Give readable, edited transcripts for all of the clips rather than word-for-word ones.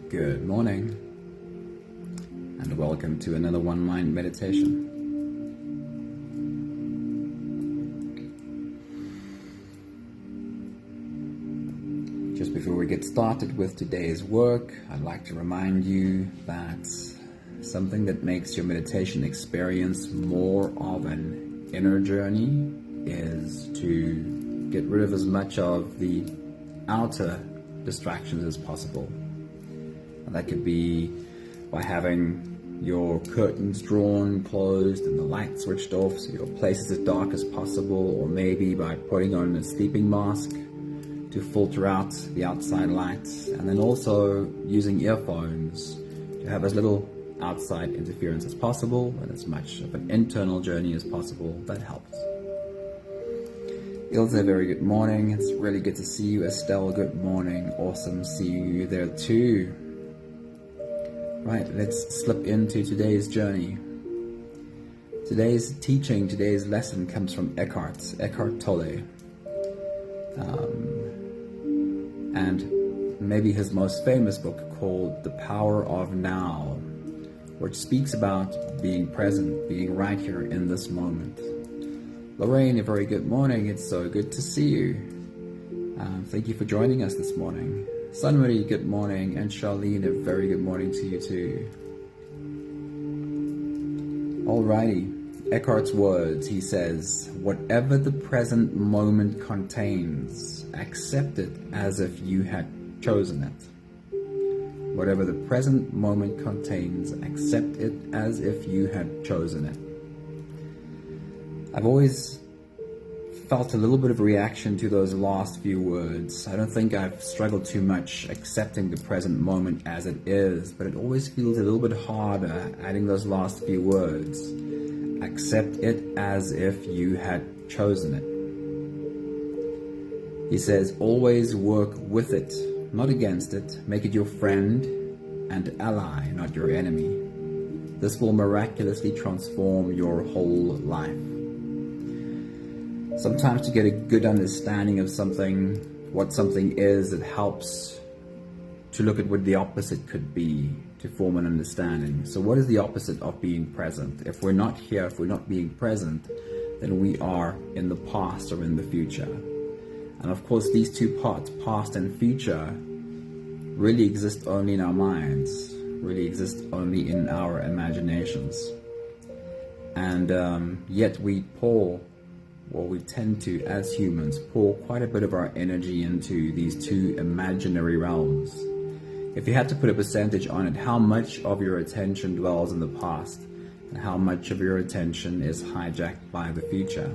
Good morning, and welcome to another One Mind meditation. Just before we get started with today's work, I'd like to remind you that something that makes your meditation experience more of an inner journey is to get rid of as much of the outer distractions as possible. And that could be by having your curtains drawn, closed, and the light switched off so your place is as dark as possible, or maybe by putting on a sleeping mask to filter out the outside light, and then also using earphones to have as little outside interference as possible and as much of an internal journey as possible. That helps. Ilse, very good morning. It's really good to see you. Estelle, good morning. Awesome seeing you there too. Right, let's slip into today's journey. Today's teaching, today's lesson comes from Eckhart Tolle. And maybe his most famous book called The Power of Now, which speaks about being present, being right here in this moment. Lorraine, a very good morning. It's so good to see you. Thank you for joining us this morning. Sunmarie, good morning. And Charlene, a very good morning to you too. Alrighty, Eckhart's words, he says, whatever the present moment contains, accept it as if you had chosen it. Whatever the present moment contains, accept it as if you had chosen it. I've always felt a little bit of reaction to those last few words. I don't think I've struggled too much accepting the present moment as it is, but it always feels a little bit harder adding those last few words. Accept it as if you had chosen it. He says, always work with it, not against it. Make it your friend and ally, not your enemy. This will miraculously transform your whole life. Sometimes to get a good understanding of something, what something is, it helps to look at what the opposite could be to form an understanding. So what is the opposite of being present? If we're not here, if we're not being present, then we are in the past or in the future. And of course, these two parts, past and future, really exist only in our minds, really exist only in our imaginations. And yet we tend to, as humans, pour quite a bit of our energy into these two imaginary realms. If you had to put a percentage on it, how much of your attention dwells in the past and how much of your attention is hijacked by the future?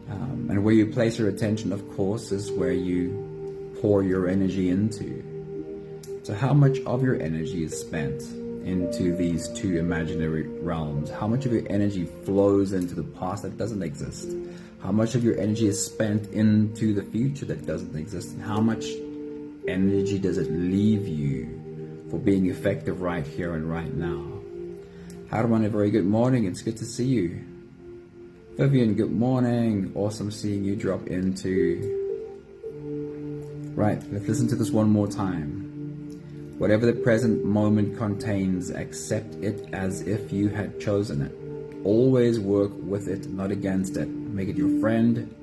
And where you place your attention, of course, is where you pour your energy into. So how much of your energy is spent into these two imaginary realms? How much of your energy flows into the past that doesn't exist? How much of your energy is spent into the future that doesn't exist? And how much energy does it leave you for being effective right here and right now? Harman, a very good morning. It's good to see you. Vivian, good morning. Awesome seeing you drop into. Right, let's listen to this one more time. Whatever the present moment contains, accept it as if you had chosen it. Always work with it, not against it. Make it your friend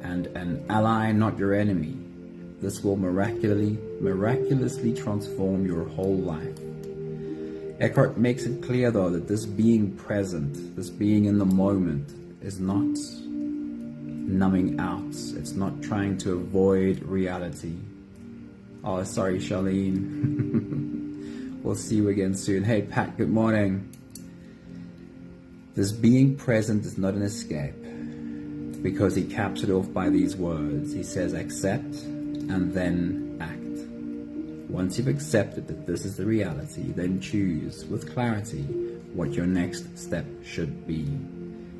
and an ally, not your enemy. This will miraculously transform your whole life. Eckhart makes it clear, though, that this being present, this being in the moment, is not numbing out. It's not trying to avoid reality. Oh, sorry, Charlene. We'll see you again soon. Hey, Pat, good morning. This being present is not an escape, because he caps it off by these words. He says, accept and then act. Once you've accepted that this is the reality, then choose with clarity what your next step should be.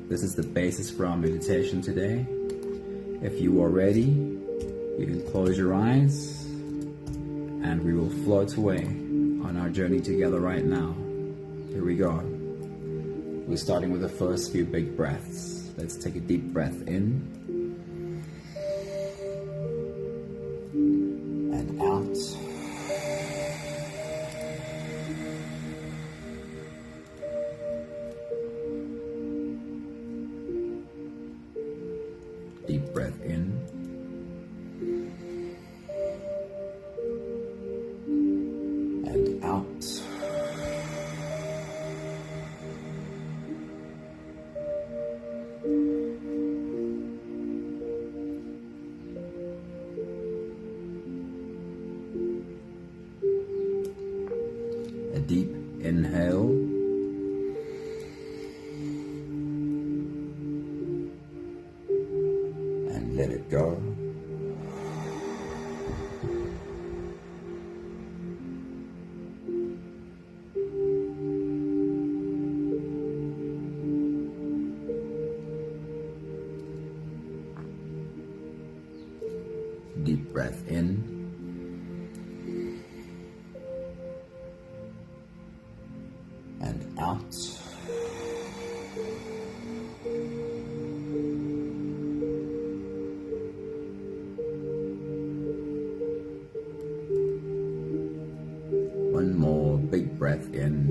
This is the basis for our meditation today. If you are ready, you can close your eyes and we will float away on our journey together right now. Here we go. We're starting with the first few big breaths. Let's take a deep breath in and out. deep inhale. And let it go. Deep breath in. And out. One more big breath in.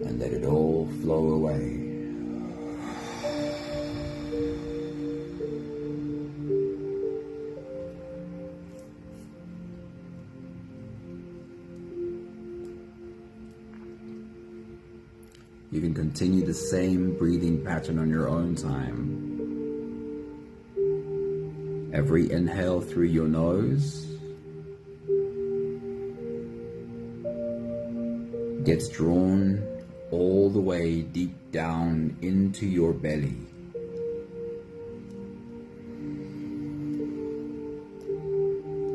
And let it all flow away. You can continue the same breathing pattern on your own time. Every inhale through your nose gets drawn all the way deep down into your belly.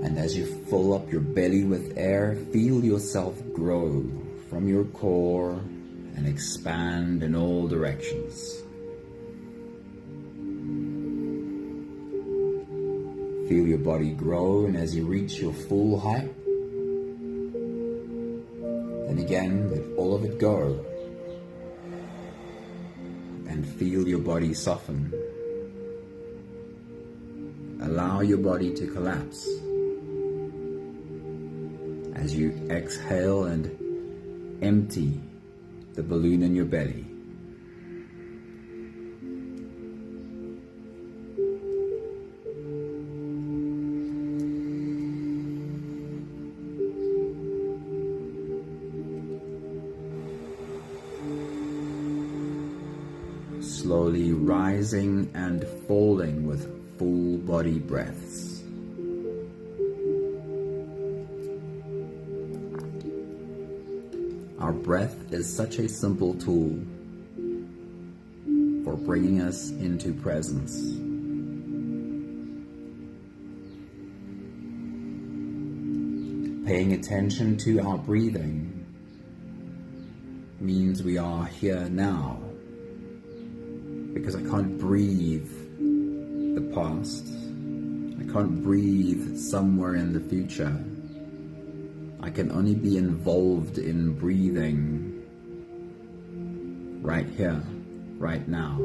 And as you fill up your belly with air, feel yourself grow from your core and expand in all directions. Feel your body grow, and as you reach your full height, then again let all of it go and feel your body soften. Allow your body to collapse as you exhale and empty the balloon in your belly. Slowly rising and falling with full body breaths. Our breath is such a simple tool for bringing us into presence. Paying attention to our breathing means we are here now, because I can't breathe the past. I can't breathe somewhere in the future. I can only be involved in breathing right here, right now.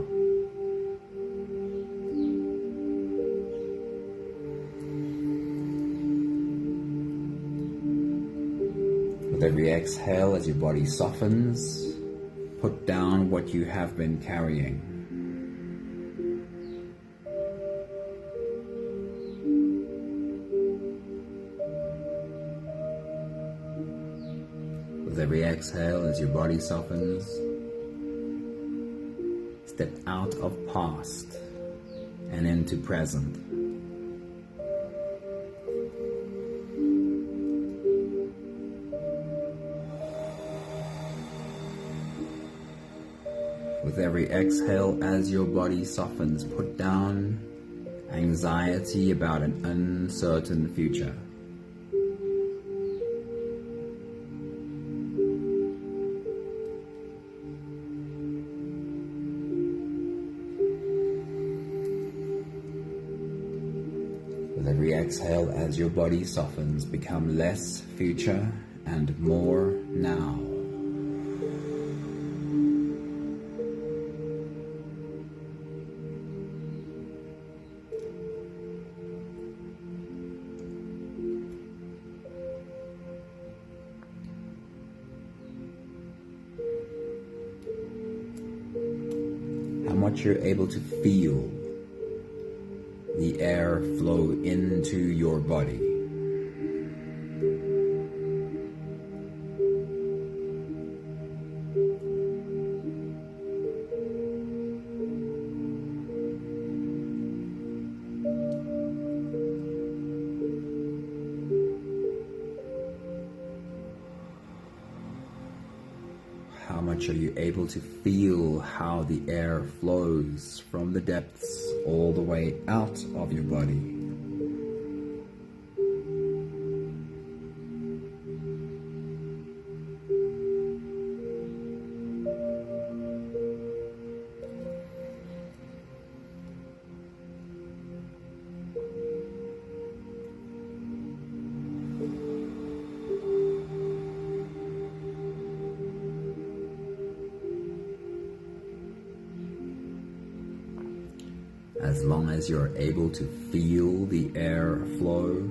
With every exhale, as your body softens, put down what you have been carrying. With every exhale, as your body softens, step out of past and into present. With every exhale, as your body softens, put down anxiety about an uncertain future. With every exhale, as your body softens, become less future and more now. How much you're able to feel the air flow into your body. much are you able to feel how the air flows from the depths all the way out of your body? As long as you're able to feel the air flow,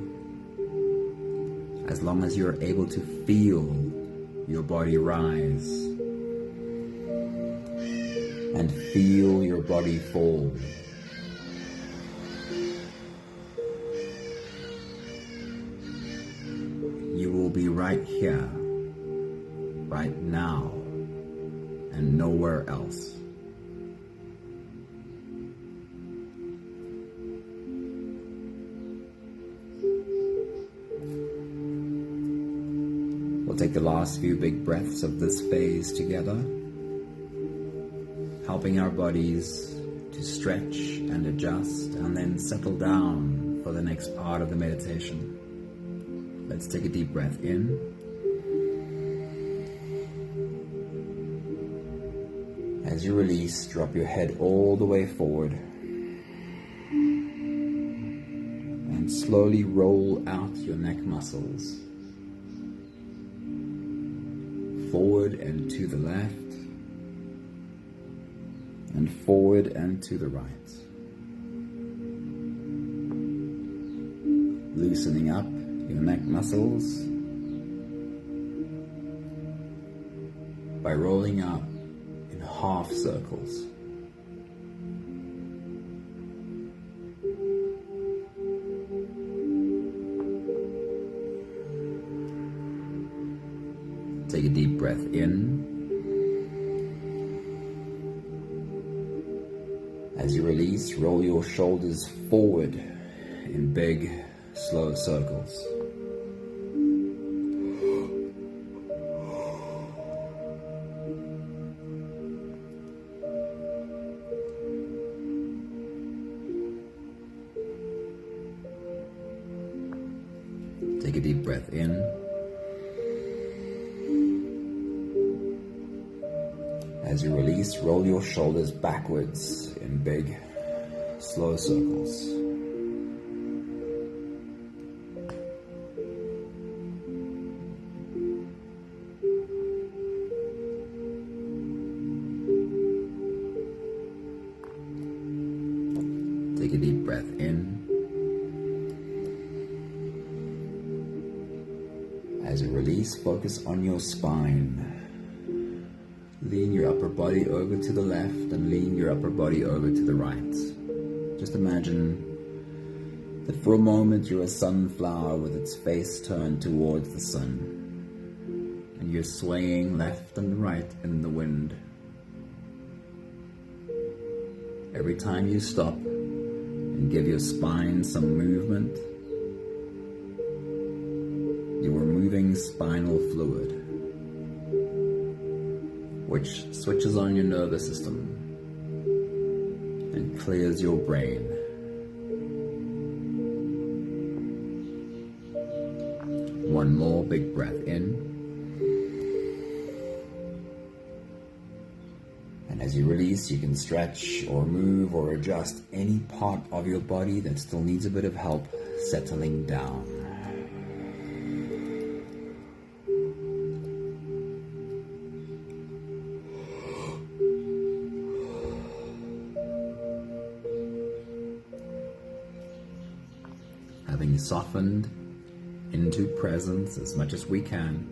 as long as you're able to feel your body rise and feel your body fall, you will be right here, right now, and nowhere else. We'll take the last few big breaths of this phase together, helping our bodies to stretch and adjust and then settle down for the next part of the meditation. Let's take a deep breath in. As you release, drop your head all the way forward and slowly roll out your neck muscles. Forward and to the left, and forward and to the right. Loosening up your neck muscles by rolling up in half circles. Take a deep breath in. As you release, roll your shoulders forward in big, slow circles. Take a deep breath in. As you release, roll your shoulders backwards in big, slow circles. Take a deep breath in. As you release, focus on your spine. Lean your upper body over to the left and lean your upper body over to the right. Just imagine that for a moment you're a sunflower with its face turned towards the sun, and you're swaying left and right in the wind. Every time you stop and give your spine some movement, you are moving spinal fluid, which switches on your nervous system and clears your brain. One more big breath in. And as you release, you can stretch or move or adjust any part of your body that still needs a bit of help settling down. Having softened into presence as much as we can,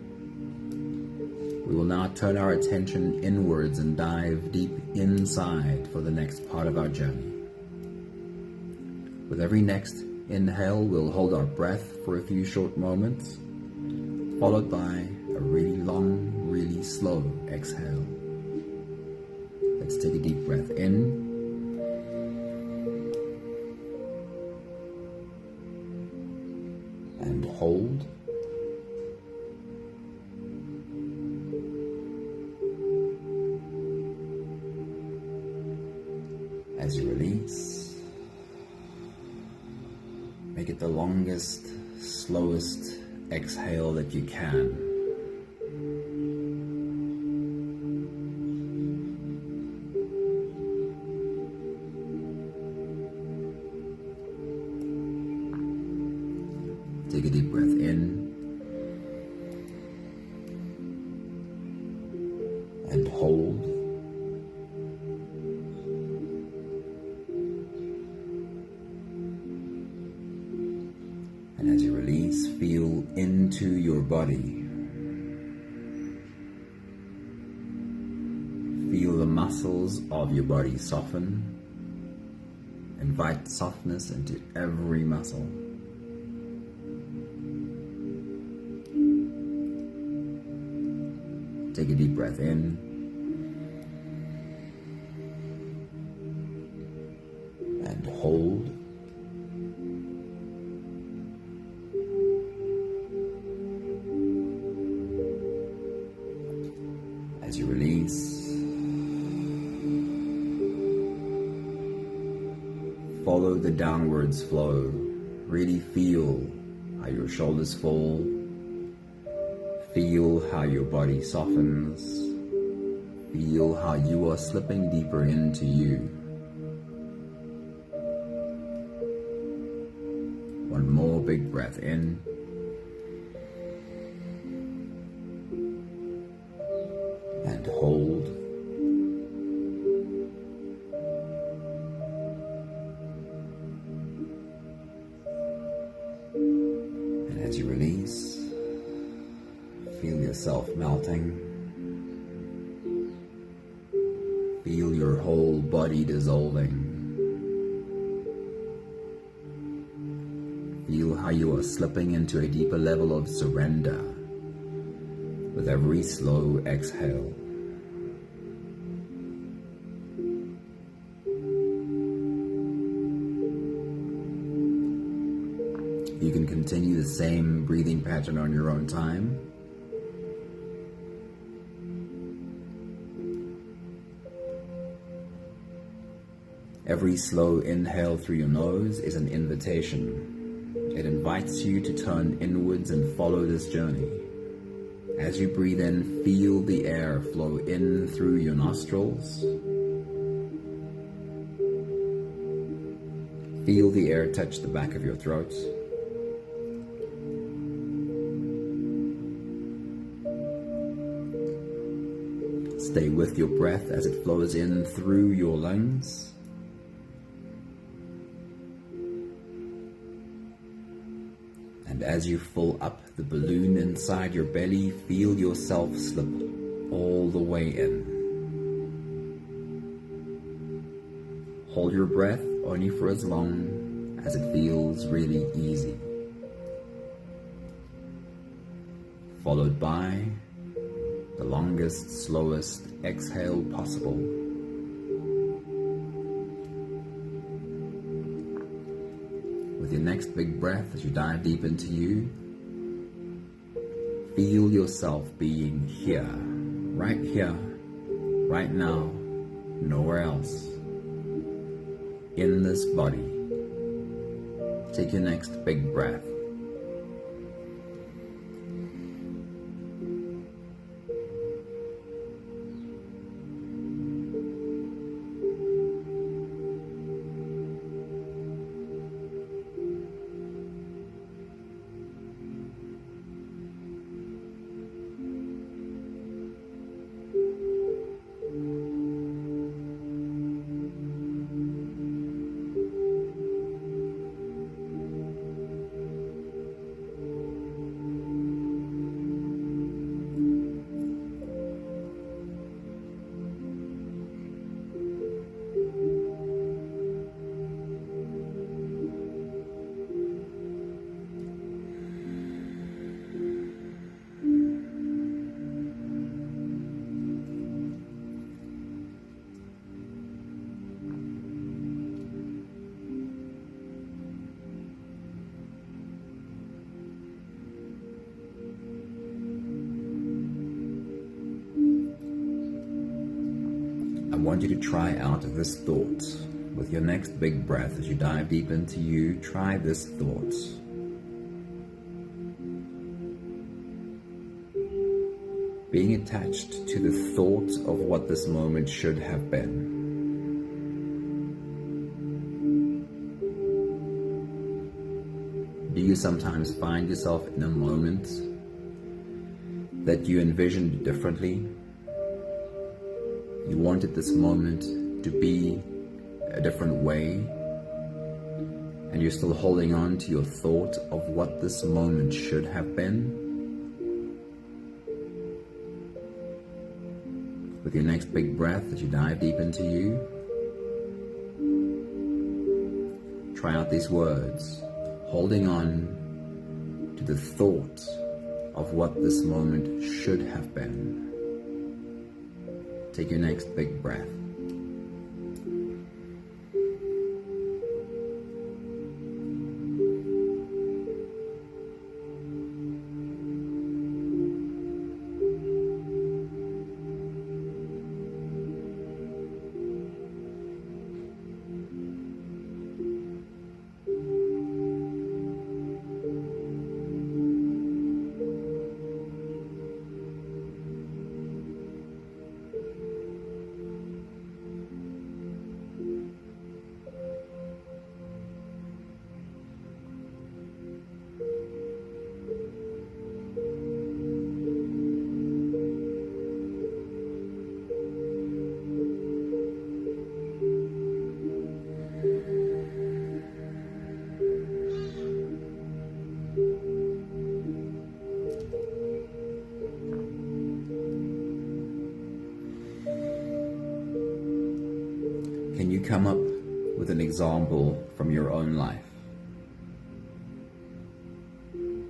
we will now turn our attention inwards and dive deep inside for the next part of our journey. With every next inhale, we'll hold our breath for a few short moments, followed by a really long, really slow exhale. Let's take a deep breath in. And hold. Make it the longest, slowest exhale that you can. Take a deep breath in and hold. And as you release, feel into your body. Feel the muscles of your body soften. Invite softness into every muscle. Take a deep breath in and hold. As you release, follow the downwards flow. Really feel how your shoulders fall. Feel how your body softens. Feel how you are slipping deeper into you. One more big breath in. And hold. And as you release, feel yourself melting. Feel your whole body dissolving. Feel how you are slipping into a deeper level of surrender with every slow exhale. You can continue the same breathing pattern on your own time. Every slow inhale through your nose is an invitation. It invites you to turn inwards and follow this journey. As you breathe in, feel the air flow in through your nostrils. Feel the air touch the back of your throat. Stay with your breath as it flows in through your lungs. And as you fill up the balloon inside your belly, feel yourself slip all the way in. Hold your breath only for as long as it feels really easy. Followed by the longest, slowest exhale possible. With your next big breath, as you dive deep into you, feel yourself being here, right now, nowhere else, in this body. Take your next big breath. I want you to try out this thought With your next big breath, as you dive deep into you, try this thought. Being attached to the thought of what this moment should have been. Do you sometimes find yourself in a moment that you envisioned differently? You wanted this moment to be a different way, and you're still holding on to your thought of what this moment should have been? With your next big breath, as you dive deep into you, try out these words, holding on to the thought of what this moment should have been. Take your next big breath. Can you come up with an example from your own life?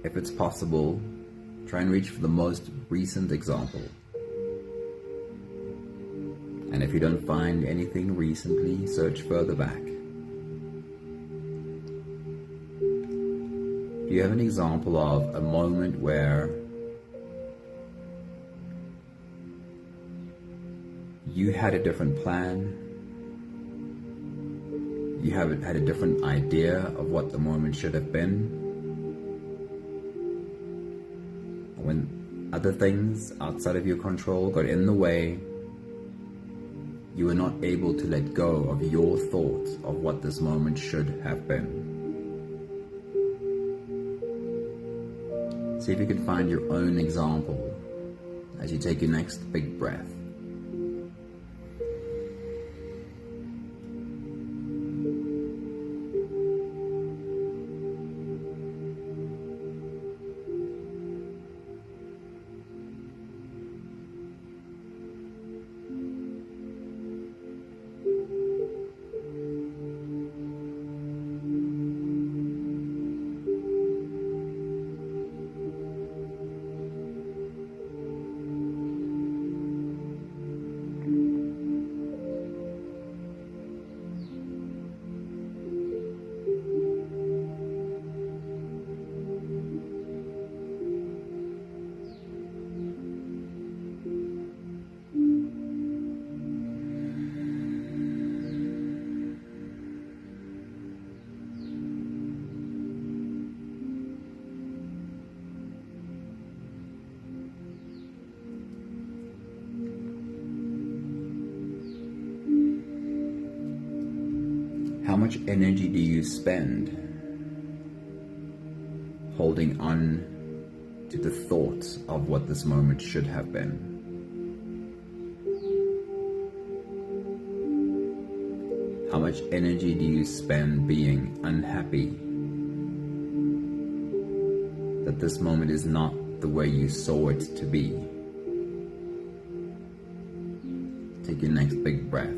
If it's possible, try and reach for the most recent example. And if you don't find anything recently, search further back. Do you have an example of a moment where you had a different plan? You haven't had a different idea of what the moment should have been? When other things outside of your control got in the way, you were not able to let go of your thoughts of what this moment should have been. See if you can find your own example as you take your next big breath. How much energy do you spend holding on to the thoughts of what this moment should have been? How much energy do you spend being unhappy that this moment is not the way you saw it to be? Take your next big breath.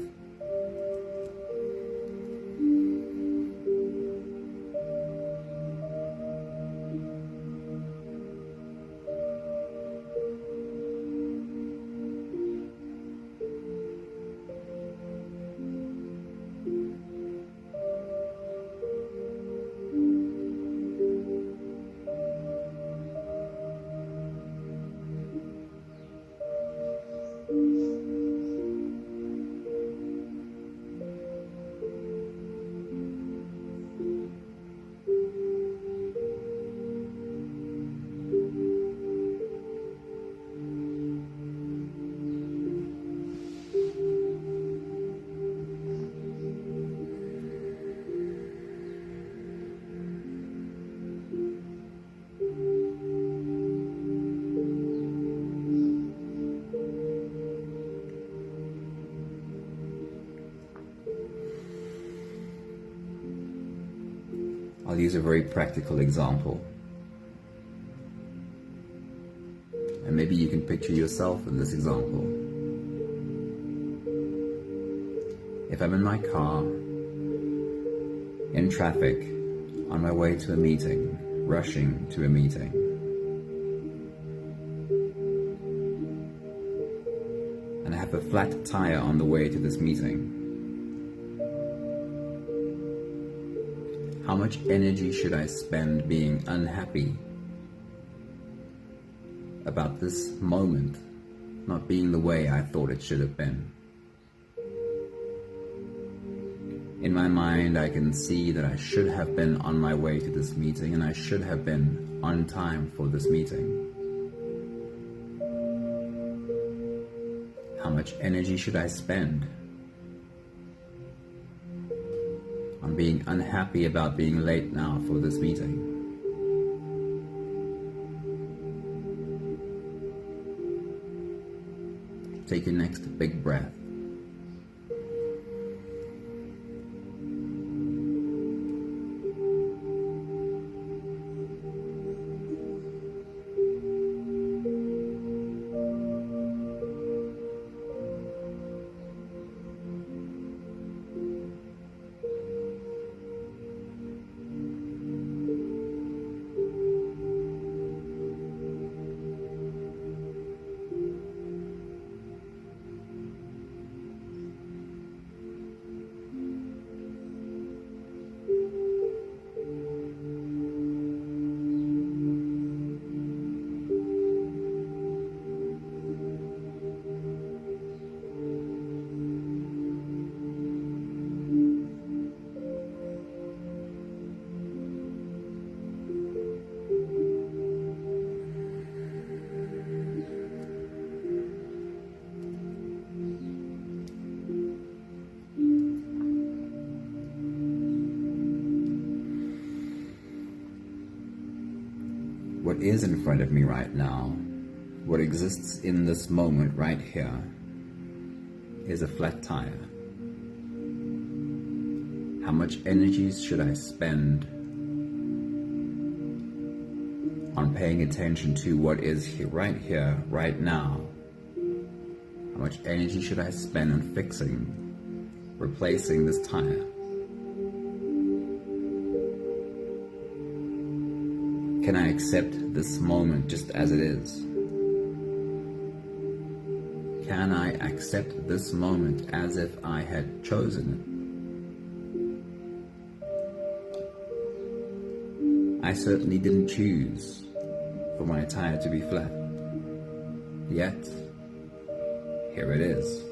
I'll use a very practical example. And maybe you can picture yourself in this example. If I'm in my car, in traffic, on my way to a meeting, rushing to a meeting, and I have a flat tire on the way to this meeting, how much energy should I spend being unhappy about this moment not being the way I thought it should have been? In my mind, I can see that I should have been on my way to this meeting, and I should have been on time for this meeting. How much energy should I spend on being unhappy about being late now for this meeting? Take your next big breath. What is in front of me right now, what exists in this moment right here, is a flat tire. How much energy should I spend on paying attention to what is here, right now? How much energy should I spend on fixing, replacing this tire? Can I accept this moment just as it is? Can I accept this moment as if I had chosen it? I certainly didn't choose for my tire to be flat. Yet, here it is.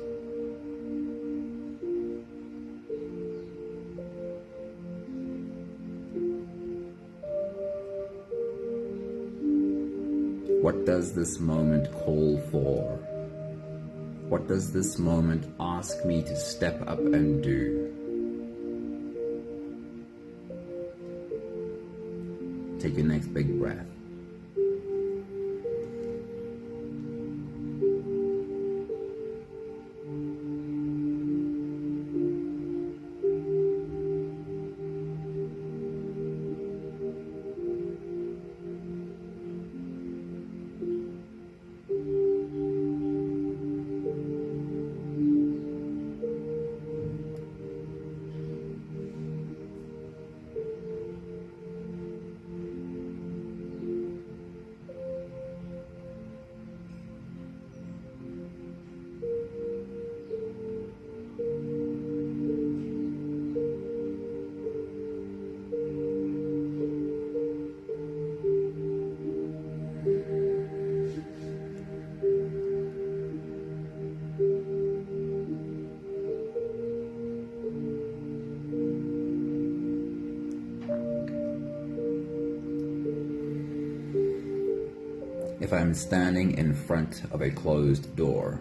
What does this moment call for? What does this moment ask me to step up and do? Take your next big breath. If I'm standing in front of a closed door,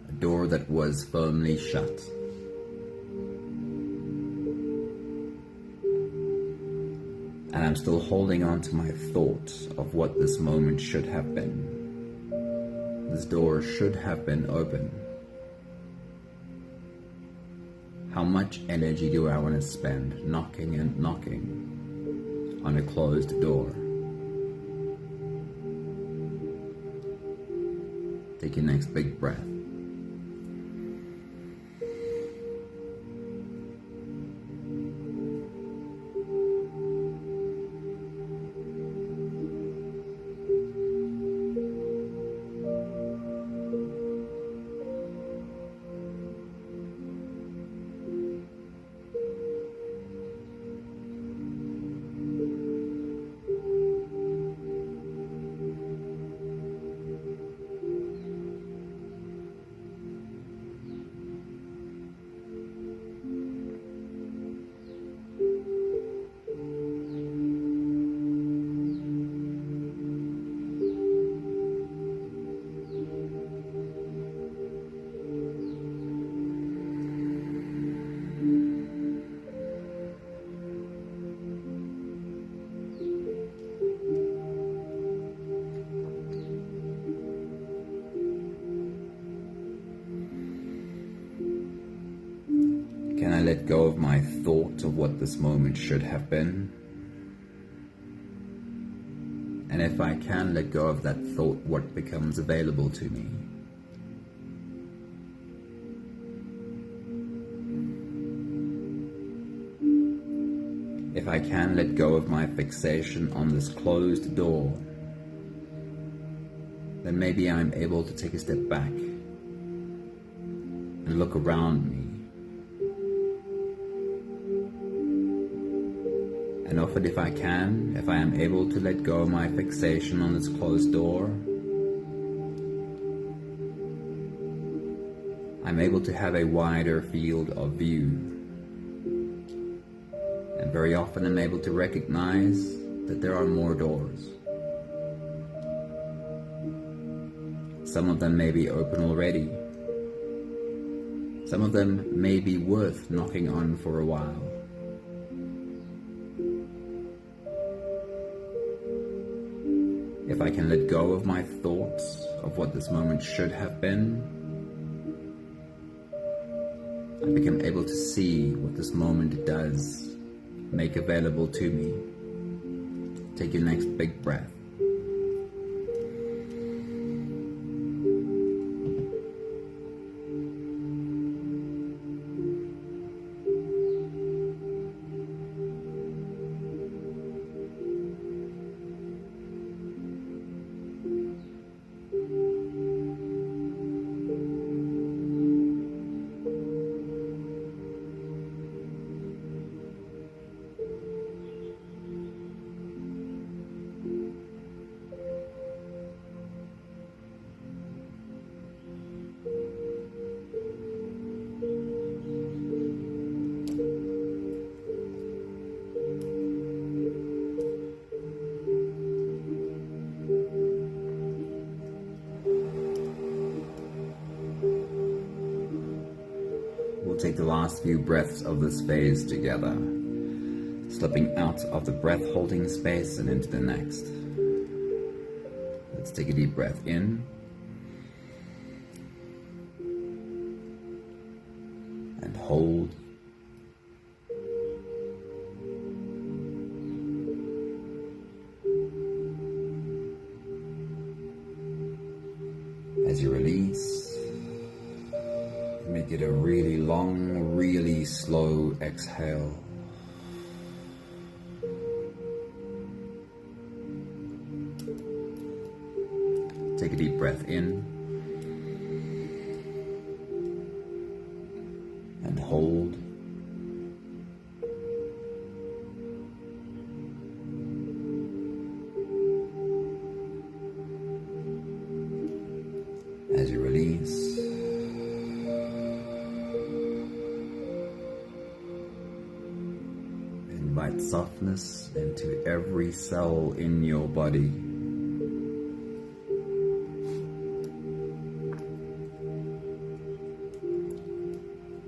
a door that was firmly shut, and I'm still holding on to my thought of what this moment should have been. This door should have been open. How much energy do I want to spend knocking and knocking on a closed door? Take your next big breath. Can I let go of my thought of what this moment should have been? And if I can let go of that thought, what becomes available to me? If I can let go of my fixation on this closed door, then maybe I'm able to take a step back and look around me. And often if I am able to let go of my fixation on this closed door, I'm able to have a wider field of view. And very often I'm able to recognize that there are more doors. Some of them may be open already. Some of them may be worth knocking on for a while. If I can let go of my thoughts of what this moment should have been, I become able to see what this moment does make available to me. Take your next big breath. Take the last few breaths of this phase together, slipping out of the breath holding space and into the next. Let's take a deep breath in and hold, as you release. Make it a really long, really slow exhale. Take a deep breath in and hold. As you release, invite softness into every cell in your body.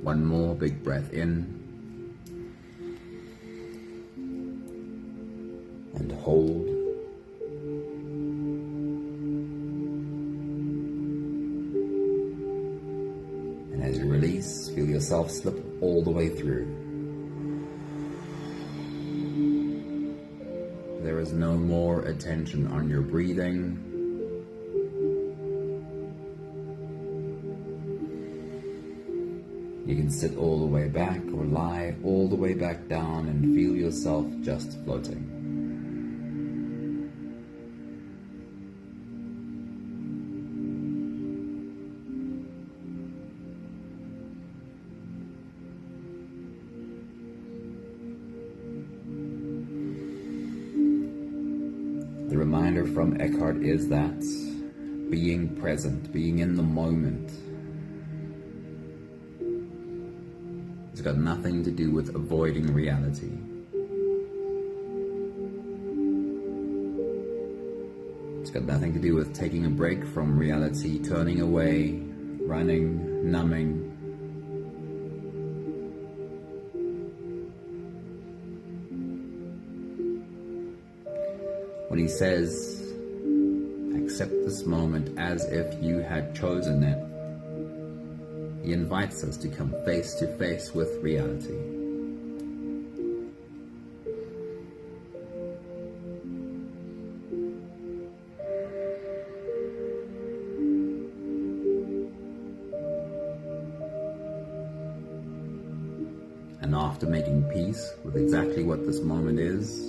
One more big breath in and hold. And as you release, Just feel yourself slip all the way through. There is no more attention on your breathing. You can sit all the way back or lie all the way back down and feel yourself just floating. The reminder from Eckhart is that being present, being in the moment, it's got nothing to do with avoiding reality. It's got nothing to do with taking a break from reality, turning away, running, numbing. When he says, accept this moment as if you had chosen it, he invites us to come face to face with reality. And after making peace with exactly what this moment is,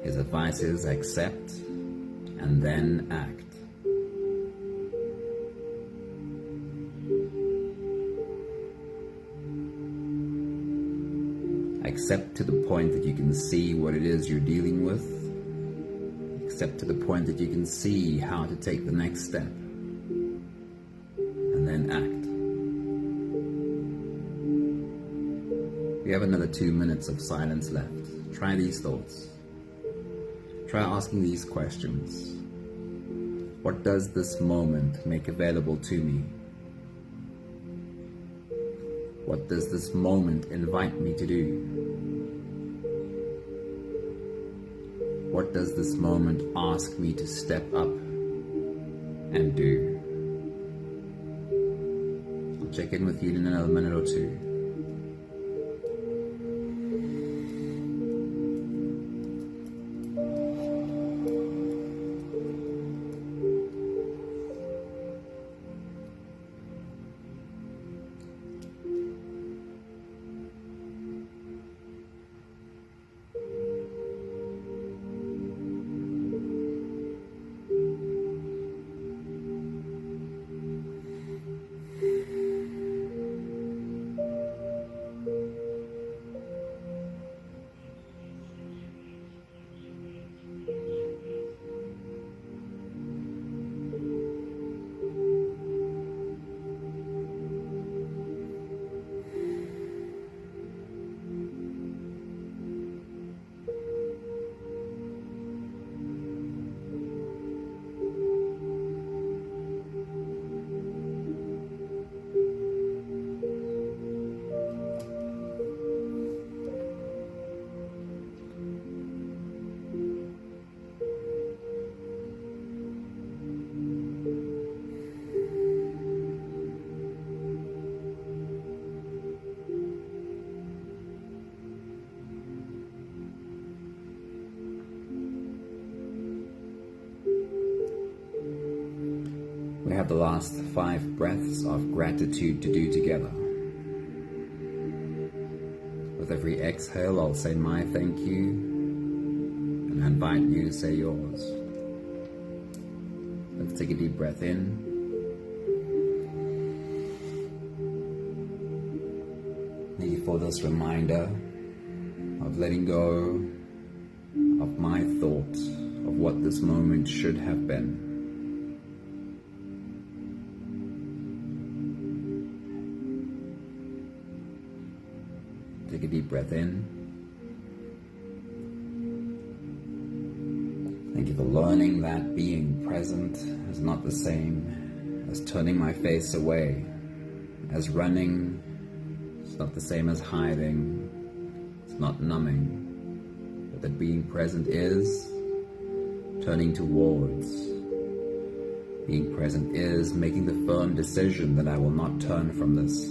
his advice is accept and then act. Accept to the point that you can see what it is you're dealing with. Accept to the point that you can see how to take the next step. And then act. We have another 2 minutes of silence left. Try these thoughts. Try asking these questions. What does this moment make available to me? What does this moment invite me to do? What does this moment ask me to step up and do? I'll check in with you in another minute or two. We have the last 5 breaths of gratitude to do together. With every exhale, I'll say my thank you, and I invite you to say yours. Let's take a deep breath in. Thank you for this reminder of letting go of my thought of what this moment should have been. Take a deep breath in. Thank you for learning that being present is not the same as turning my face away, as running. It's not the same as hiding. It's not numbing. But that being present is turning towards, Being present is making the firm decision that I will not turn from this.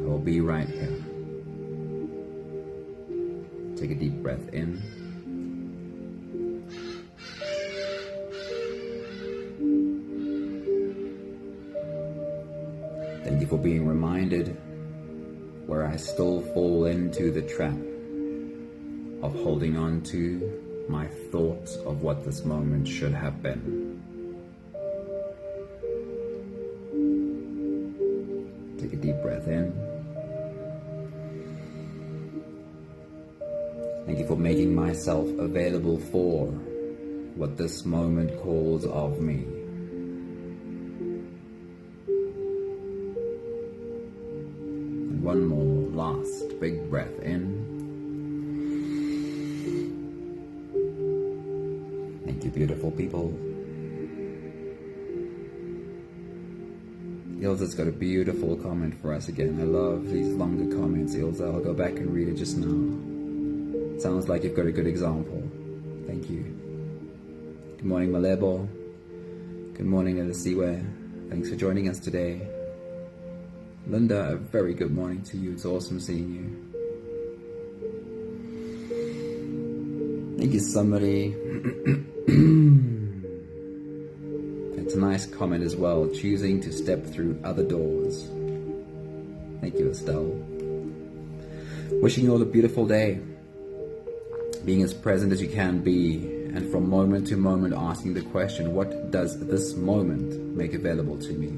I will be right here. Take a deep breath in. Thank you for being reminded where I still fall into the trap of holding on to my thoughts of what this moment should have been. Take a deep breath in. Thank you for making myself available for what this moment calls of me. And one more last big breath in. Thank you, beautiful people. Ilza's got a beautiful comment for us again. I love these longer comments, Ilza. I'll go back and read it just now. Sounds like you've got a good example. Thank you. Good morning, Malebo. Good morning, Elisiwe. Thanks for joining us today. Linda, a very good morning to you. It's awesome seeing you. Thank you, somebody. It's a nice comment as well. Choosing to step through other doors. Thank you, Estelle. Wishing you all a beautiful day. Being as present as you can be, and from moment to moment asking the question, what does this moment make available to me?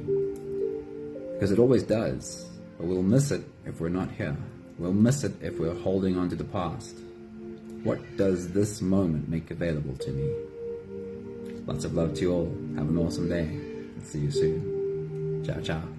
Because it always does, but we'll miss it if we're not here. We'll miss it if we're holding on to the past. What does this moment make available to me? Lots of love to you all. Have an awesome day. See you soon. Ciao, ciao.